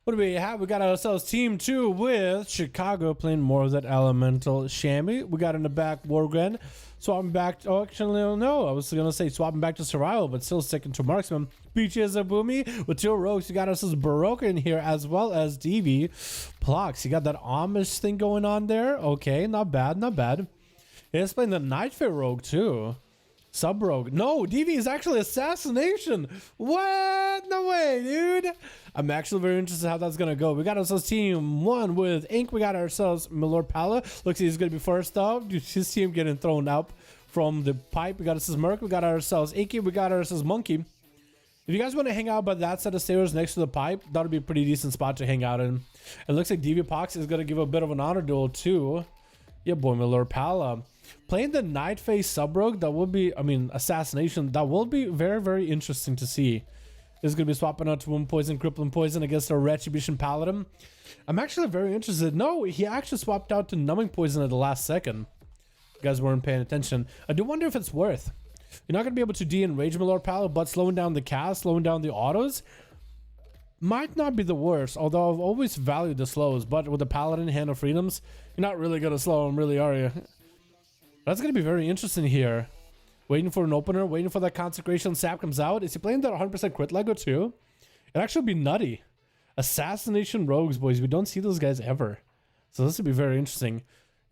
What do we have? We got ourselves team 2 with Chicago playing more of that elemental chamois. We got in the back Wargren. Swapping back to, oh, actually, no, I was gonna say swapping back to survival, but still sticking to marksman. Peachy is a boomy with 2 rogues. You got ourselves Baroque in here as well as DV. Plox, you got that Amish thing going on there. Okay, not bad, not bad. He's playing the Nightfare rogue too. Sub rogue. No, DV is actually Assassination. What? No way, dude. I'm actually very interested in how that's gonna go. We got ourselves team 1 with Ink. We got ourselves Milord Pala. Looks like he's gonna be first up. His team getting thrown up from the pipe. We got ourselves Merc. We got ourselves Inky. We got ourselves Monkey. If you guys want to hang out by that set of stairs next to the pipe, that would be a pretty decent spot to hang out in. It looks like DV Pox is gonna give a bit of an honor duel too. Yeah, boy, Milord Pala. Playing the Night Phase sub-rogue, that would be, I mean, Assassination, that will be very, very interesting to see. This is going to be swapping out to Wound Poison, Crippling Poison against a Retribution Paladin. I'm actually very interested. No, he actually swapped out to Numbing Poison at the last second. You guys weren't paying attention. I do wonder if it's worth. You're not going to be able to de-enrage Milord Pala, but slowing down the cast, slowing down the autos, might not be the worst, although I've always valued the slows, but with the Paladin, Hand of Freedoms, you're not really going to slow him, really, are you? That's going to be very interesting here. Waiting for an opener, waiting for that Consecration Sap comes out. Is he playing that 100% crit Lego too? It'd actually be nutty. Assassination Rogues, boys. We don't see those guys ever. So this would be very interesting.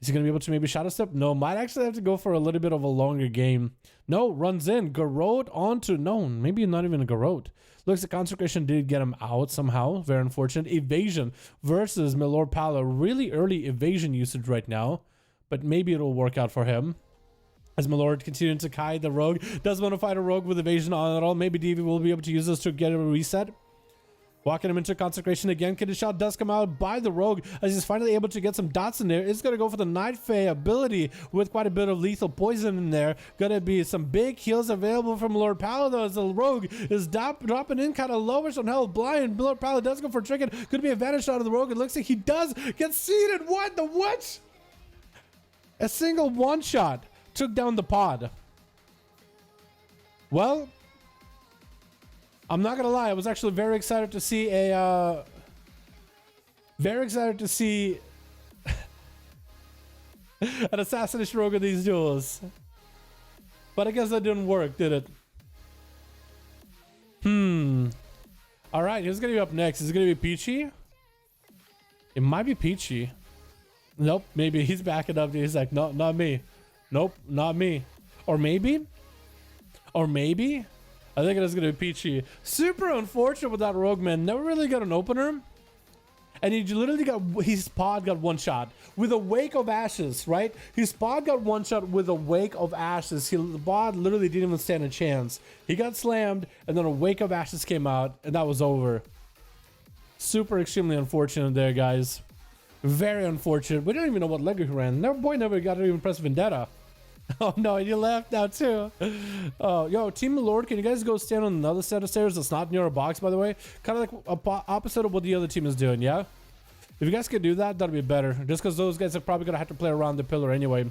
Is he going to be able to maybe Shadow Step? No, might actually have to go for a little bit of a longer game. No, runs in. Garrote onto... No, maybe not even a Garrote. Looks like Consecration did get him out somehow. Very unfortunate. Evasion versus Milord Pala. Really early evasion usage right now. But maybe it'll work out for him. As Milord continuing to Kai the rogue. Doesn't want to fight a rogue with evasion on at all. Maybe DV will be able to use this to get a reset. Walking him into Consecration again. Kiddy shot does come out by the rogue as he's finally able to get some dots in there. It's going to go for the Night Fae ability with quite a bit of lethal poison in there. Going to be some big heals available from Lord Pala though, as the rogue is dropping in kind of lowish on health. Blind. Lord Pala does go for a trinket. Could be a vanish shot of the rogue. It looks like he does get seated. What? The what? A single one shot took down the pod. Well, I'm not gonna lie, I was actually very excited to see a an Assassination rogue in these duels. But I guess that didn't work, did it? Alright, who's gonna be up next? Is it gonna be Peachy? It might be Peachy. Nope, maybe he's backing up. He's like, no, not me. Nope, not me. Or maybe? Or maybe? I think it is going to be Peachy. Super unfortunate with that rogue, man. Never really got an opener. And he literally got, his pod got one shot. With a wake of ashes, right? His pod got one shot with a wake of ashes. The pod literally didn't even stand a chance. He got slammed, and then a wake of ashes came out, and that was over. Super extremely unfortunate there, guys. Very unfortunate. We don't even know what Lego he ran. No boy never got to even press Vendetta. Oh no, you left now too. Oh, yo, Team Lord, can you guys go stand on another set of stairs that's not near a box, by the way? Kind of like opposite of what the other team is doing, yeah? If you guys could do that, that'd be better. Just because those guys are probably gonna have to play around the pillar anyway.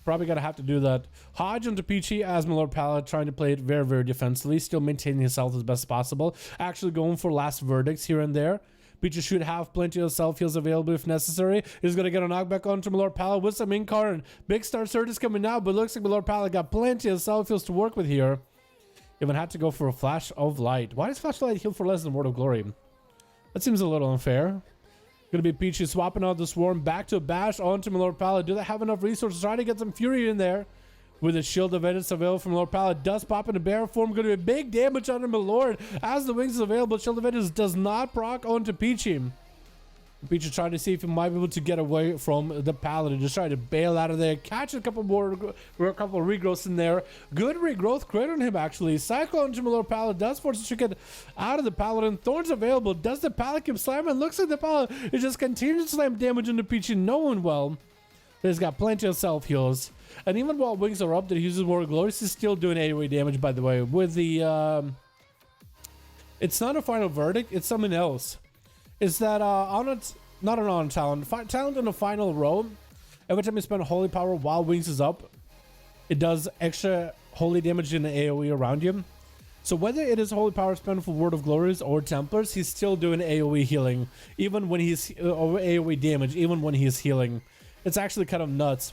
Probably gonna have to do that. Hodge onto Peachy as Milord Pala, trying to play it very, very defensively, still maintaining his health as best as possible. Actually going for last verdicts here and there. Peachy should have plenty of self-heals available if necessary. He's going to get a knockback onto Milord Pala with some Inkar, and big star surge is coming out, but looks like Milord Pala got plenty of self-heals to work with here. Even had to go for a Flash of Light. Why does Flash of Light heal for less than Word of Glory? That seems a little unfair. Going to be Peachy swapping out the Swarm back to a Bash onto Milord Pala. Do they have enough resources? Trying to get some Fury in there. With a Shield of Edits available from Milord Pala. Does pop into bear form. Going to be big damage on Milord as the wings is available. Shield of Edits does not proc onto Peachy. Peachy trying to see if he might be able to get away from the Paladin. Just trying to bail out of there. Catch a couple more, a couple of regrowths in there. Good regrowth crit on him, actually. Cyclone to Milord Pala does force the chicken out of the Paladin. Thorns available. Does the Paladin keep slamming? Looks like the Paladin is just continuing to slam damage into Peachy, knowing well. He's got plenty of self-heals. And even while wings are up, that he uses more glory, he's still doing AoE damage, by the way. With the, it's not a final verdict, it's something else. Is that, not an on-talent. Talent in the final row, every time you spend holy power while wings is up, it does extra holy damage in the AoE around you. So whether it is Holy Power spent for Word of Glories or Templars, he's still doing AoE healing, even when he's or AoE damage, even when he's healing. It's actually kind of nuts.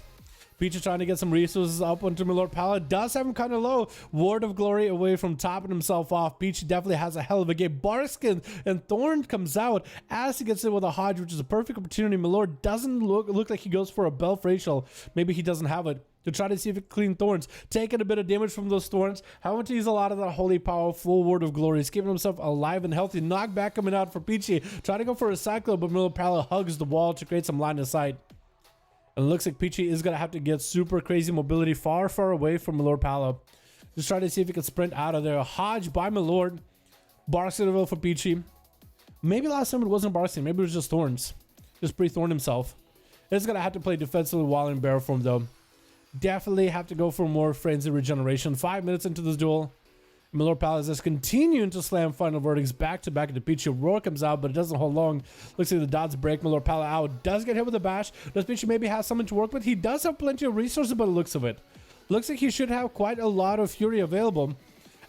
Peach is trying to get some resources up onto Milord Pala. Does have him kind of low. Word of Glory away from topping himself off. Peach definitely has a hell of a game. Barskin and Thorn comes out as he gets in with a Hodge, which is a perfect opportunity. Milord doesn't look like he goes for a Belf Racial. Maybe he doesn't have it. To try to see if it can clean Thorns. Taking a bit of damage from those Thorns. Having to use a lot of that Holy Power, full Word of Glory. He's keeping himself alive and healthy. Knockback coming out for Peachy. Trying to go for a Cyclo, but Milord Pala hugs the wall to create some line of sight. And it looks like Peachy is going to have to get super crazy mobility far, far away from Milord Pala. Just try to see if he can sprint out of there. Hodge by Milord. Barksdale for Peachy. Maybe last time it wasn't Barksdale. Maybe it was just Thorns. Just pre-Thorn himself. It's going to have to play defensively while in bear form though. Definitely have to go for more Frenzy Regeneration. 5 minutes into this duel. Milord Pala is just continuing to slam final verdicts back to back into Peachy. Roar comes out, but it doesn't hold long. Looks like the dots break Milord Pala out. Does get hit with a bash. Does Peachy maybe have something to work with? He does have plenty of resources by the looks of it. Looks like he should have quite a lot of Fury available.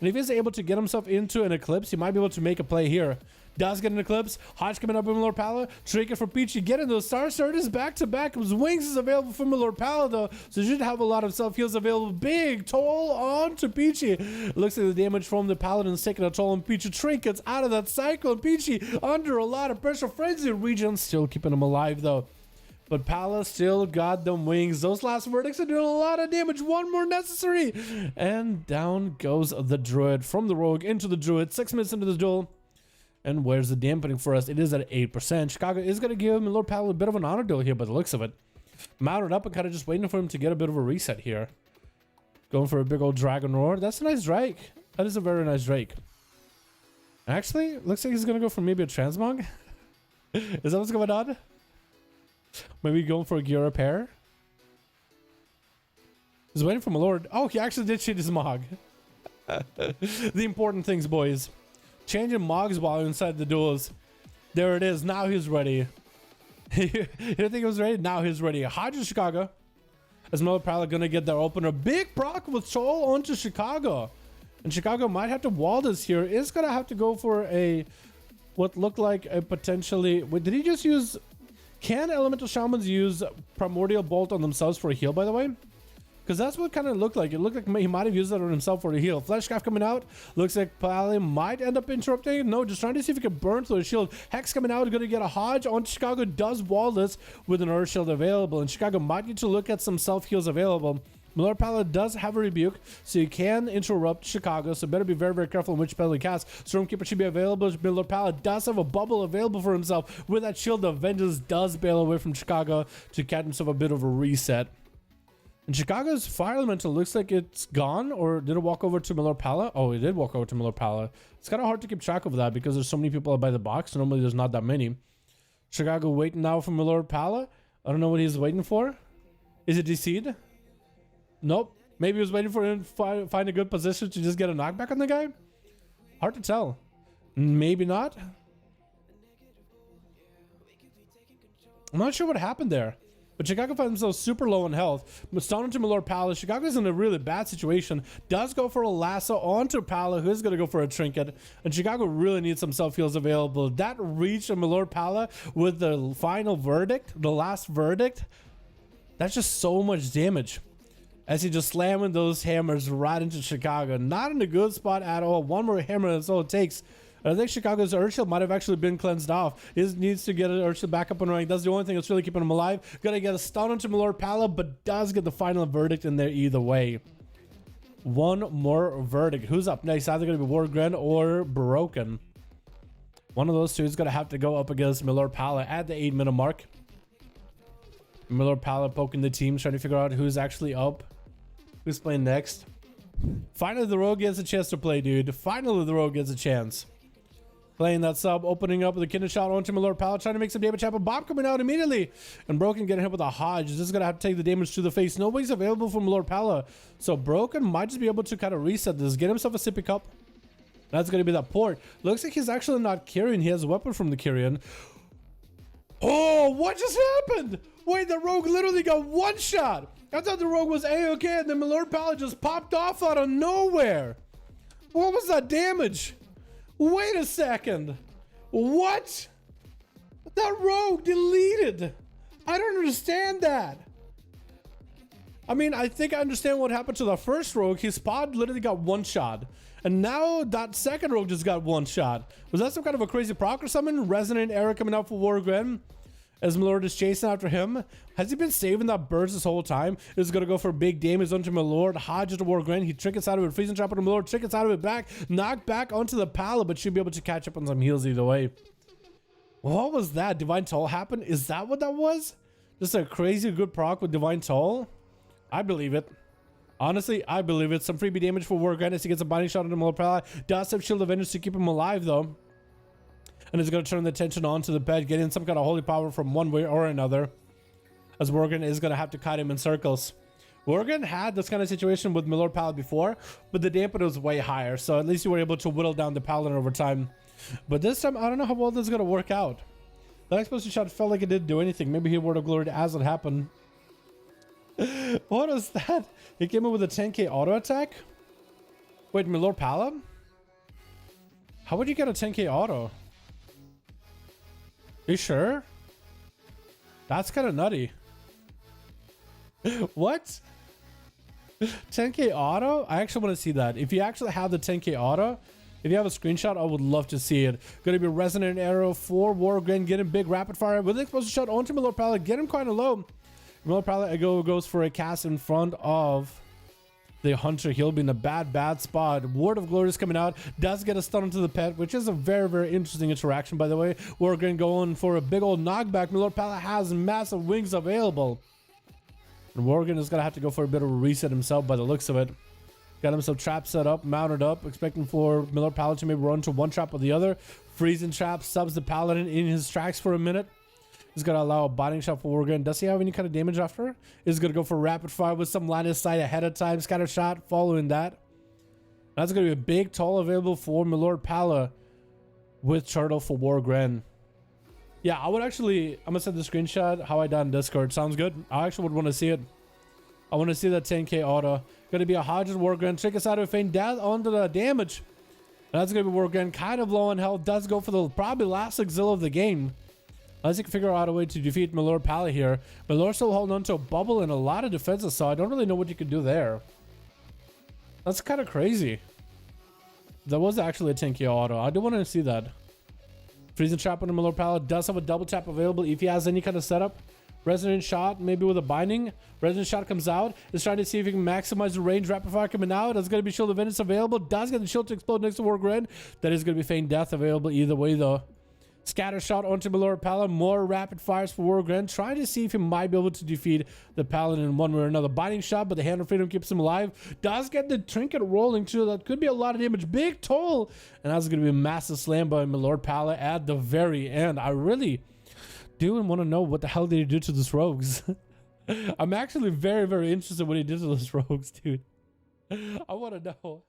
And if he's able to get himself into an Eclipse, he might be able to make a play here. Does get an Eclipse. Hodge coming up with Milord Pala. Trinket for Peachy. Getting those Star Starters back to back. His Wings is available for Milord Pala though. So he should have a lot of self heals available. Big toll on to Peachy. Looks like the damage from the Paladin's taking a toll on Peachy. Trinkets out of that cycle. Peachy under a lot of pressure. Frenzy Regen still keeping him alive though. But Pala still got them wings. Those last verdicts are doing a lot of damage. One more necessary. And down goes the Druid from the Rogue into the Druid. 6 minutes into the duel. And where's the dampening for us? It is at 8%. Chicago is going to give Milord Pala a bit of an honor duel here by the looks of it. Mounted up and kind of just waiting for him to get a bit of a reset here. Going for a big old Dragon Roar. That's a nice Drake. That is a very nice Drake. Actually, looks like he's going to go for maybe a Transmog. Is that what's going on? Maybe going for a gear repair. He's waiting for Milord. Oh, he actually did change his Mog. The important things, boys. Changing Mogs while inside the duels. There it is. Now he's ready. You didn't think he was ready? Now he's ready. Hodge to Chicago. As Milord Pala gonna get their opener. Big proc with Soul onto Chicago. And Chicago might have to wall this here. Is gonna have to go for a what looked like a potentially. Wait, did he just use? Can Elemental Shamans use Primordial Bolt on themselves for a heal, by the way? Because that's what kind of looked like. It looked like he might have used that on himself for a heal. Fleshcraft coming out. Looks like Paladin might end up interrupting. No, just trying to see if he can burn through the shield. Hex coming out. Going to get a Hodge on Chicago. Does wall this with an Earth Shield available. And Chicago might need to look at some self-heals available. Milord Pala does have a Rebuke, so you can interrupt Chicago, so better be very, very careful on which spell he casts. Stormkeeper should be available. Milord Pala does have a bubble available for himself. With that Shield of Vengeance does bail away from Chicago to catch himself a bit of a reset. And Chicago's Fire Elemental looks like it's gone, or did it walk over to Milord Pala? Oh, it did walk over to Milord Pala. It's kind of hard to keep track of that because there's so many people by the box. Normally there's not that many. Chicago waiting now for Milord Pala. I don't know what he's waiting for. Is it DC'd? Nope. Maybe he was waiting for him to find a good position to just get a knockback on the guy. Hard to tell. Maybe not. I'm not sure what happened there. But Chicago finds himself super low in health. But down into Milord Pala. Chicago's in a really bad situation. Does go for a lasso onto Pala, who is going to go for a trinket. And Chicago really needs some self-heals available. That reach of Milord Pala with the final verdict, the last verdict, that's just so much damage. As he just slamming those hammers right into Chicago. Not in a good spot at all. One more hammer, that's all it takes. I think Chicago's Earth Shield might have actually been cleansed off. He needs to get an Earth Shield back up and running. That's the only thing that's really keeping him alive. Gonna get a stun onto Milord Pala, but does get the final verdict in there either way. One more verdict. Who's up next? Either gonna be Wargren or Broken. One of those two is gonna have to go up against Milord Pala at the 8-minute mark. Milord Pala poking the team, trying to figure out who's actually up. Who's playing next? Finally, the Rogue gets a chance to play, dude. Finally, the Rogue gets a chance. Playing that sub, opening up with a Kidney Shot onto Milord Pala, trying to make some damage happen. Bob coming out immediately. And Broken getting hit with a Hodge. This is going to have to take the damage to the face. Nobody's available for Milord Pala. So Broken might just be able to kind of reset this. Get himself a sippy cup. That's going to be that port. Looks like he's actually not carrying. He has a weapon from the Kyrian. Oh, what just happened? Wait, the Rogue literally got one shot. I thought the Rogue was A-okay, and then Milord Pala just popped off out of nowhere. What was that damage? Wait a second. What? That rogue deleted. I don't understand that. I mean, I think I understand what happened to the first rogue. His pod literally got one shot. And now that second rogue just got one shot. Was that some kind of a crazy proc or something? Resonant Era coming out for Wargren as Milord is chasing after him. Has he been saving that burst this whole time? Is going to go for big damage onto Milord. Hodges to Wargren. He trinkets out of it. Freezing trap onto Milord. Trinkets out of it back. Knocked back onto the Pala, but should be able to catch up on some heals either way. What was that? Divine Toll happened? Is that what that was? Just a crazy good proc with Divine Toll? I believe it. Honestly, I believe it. Some freebie damage for Wargren as he gets a binding shot on the Milord. Does have Shield of Vengeance to keep him alive though. And is going to turn the attention onto the bed, getting some kind of holy power from one way or another. As Wargren is going to have to cut him in circles. Wargren had this kind of situation with Milord Paladin before, but the dampener was way higher. So at least you were able to whittle down the Paladin over time. But this time, I don't know how well this is going to work out. That explosive shot felt like it didn't do anything. Maybe he would have gloried as it happened. What was that? He came in with a 10k auto attack? Wait, Milord Pala? How would you get a 10k auto? You sure? That's kind of nutty. What? 10k auto? I actually want to see that. If you actually have the 10k auto, if you have a screenshot, I would love to see it. Gonna be Resonant Arrow for Wargren, get him big rapid fire with an explosive shot onto Milord Pala, get him kind of low. Milord Pala goes for a cast in front of the Hunter. He'll be in a bad spot. Ward of Glory is coming out. Does get a stun onto the pet, which is a very interesting interaction, by the way. Wargren going for a big old knockback. Milord Pala has massive wings available. And Wargren is going to have to go for a bit of a reset himself by the looks of it. Got himself trap set up, mounted up, expecting for Milord Pala to maybe run to one trap or the other. Freezing trap, subs the Paladin in his tracks for a minute. He's going to allow a binding shot for Wargren. Does he have any kind of damage after? He's going to go for rapid fire with some line of sight ahead of time. Scatter shot following that. That's going to be a big toll available for Milord Pala with Turtle for Wargren. Yeah, I would actually... I'm going to send the screenshot how I done Discord. Sounds good. I actually would want to see it. I want to see that 10k auto. Going to be a Hodges Wargren. Trick us out of a feint death onto the damage. That's going to be Wargren kind of low on health. Does go for the probably last Exil of the game. Unless you can figure out a way to defeat Milord Pala here. Milord still holding on to a bubble and a lot of defenses, so I don't really know what you can do there. That's kind of crazy. That was actually a 10k auto. I do want to see that. Freezing trap on the Milord Pala. Does have a double tap available if he has any kind of setup. Resonant shot, maybe with a binding. Resonant shot comes out. Is trying to see if he can maximize the range. Rapid fire coming out. There's going to be Shield of Vengeance available. Does get the shield to explode next to Wargren. That is going to be feign death available either way though. Scatter shot onto Milord Pala. More rapid fires for Wargren. Trying to see if he might be able to defeat the Paladin in one way or another. Binding shot, but the Hand of Freedom keeps him alive. Does get the trinket rolling too. That could be a lot of damage. Big toll. And that's going to be a massive slam by Milord Pala at the very end. I really do want to know what the hell did he do to these rogues. I'm actually very interested in what he did to those rogues, dude. I want to know.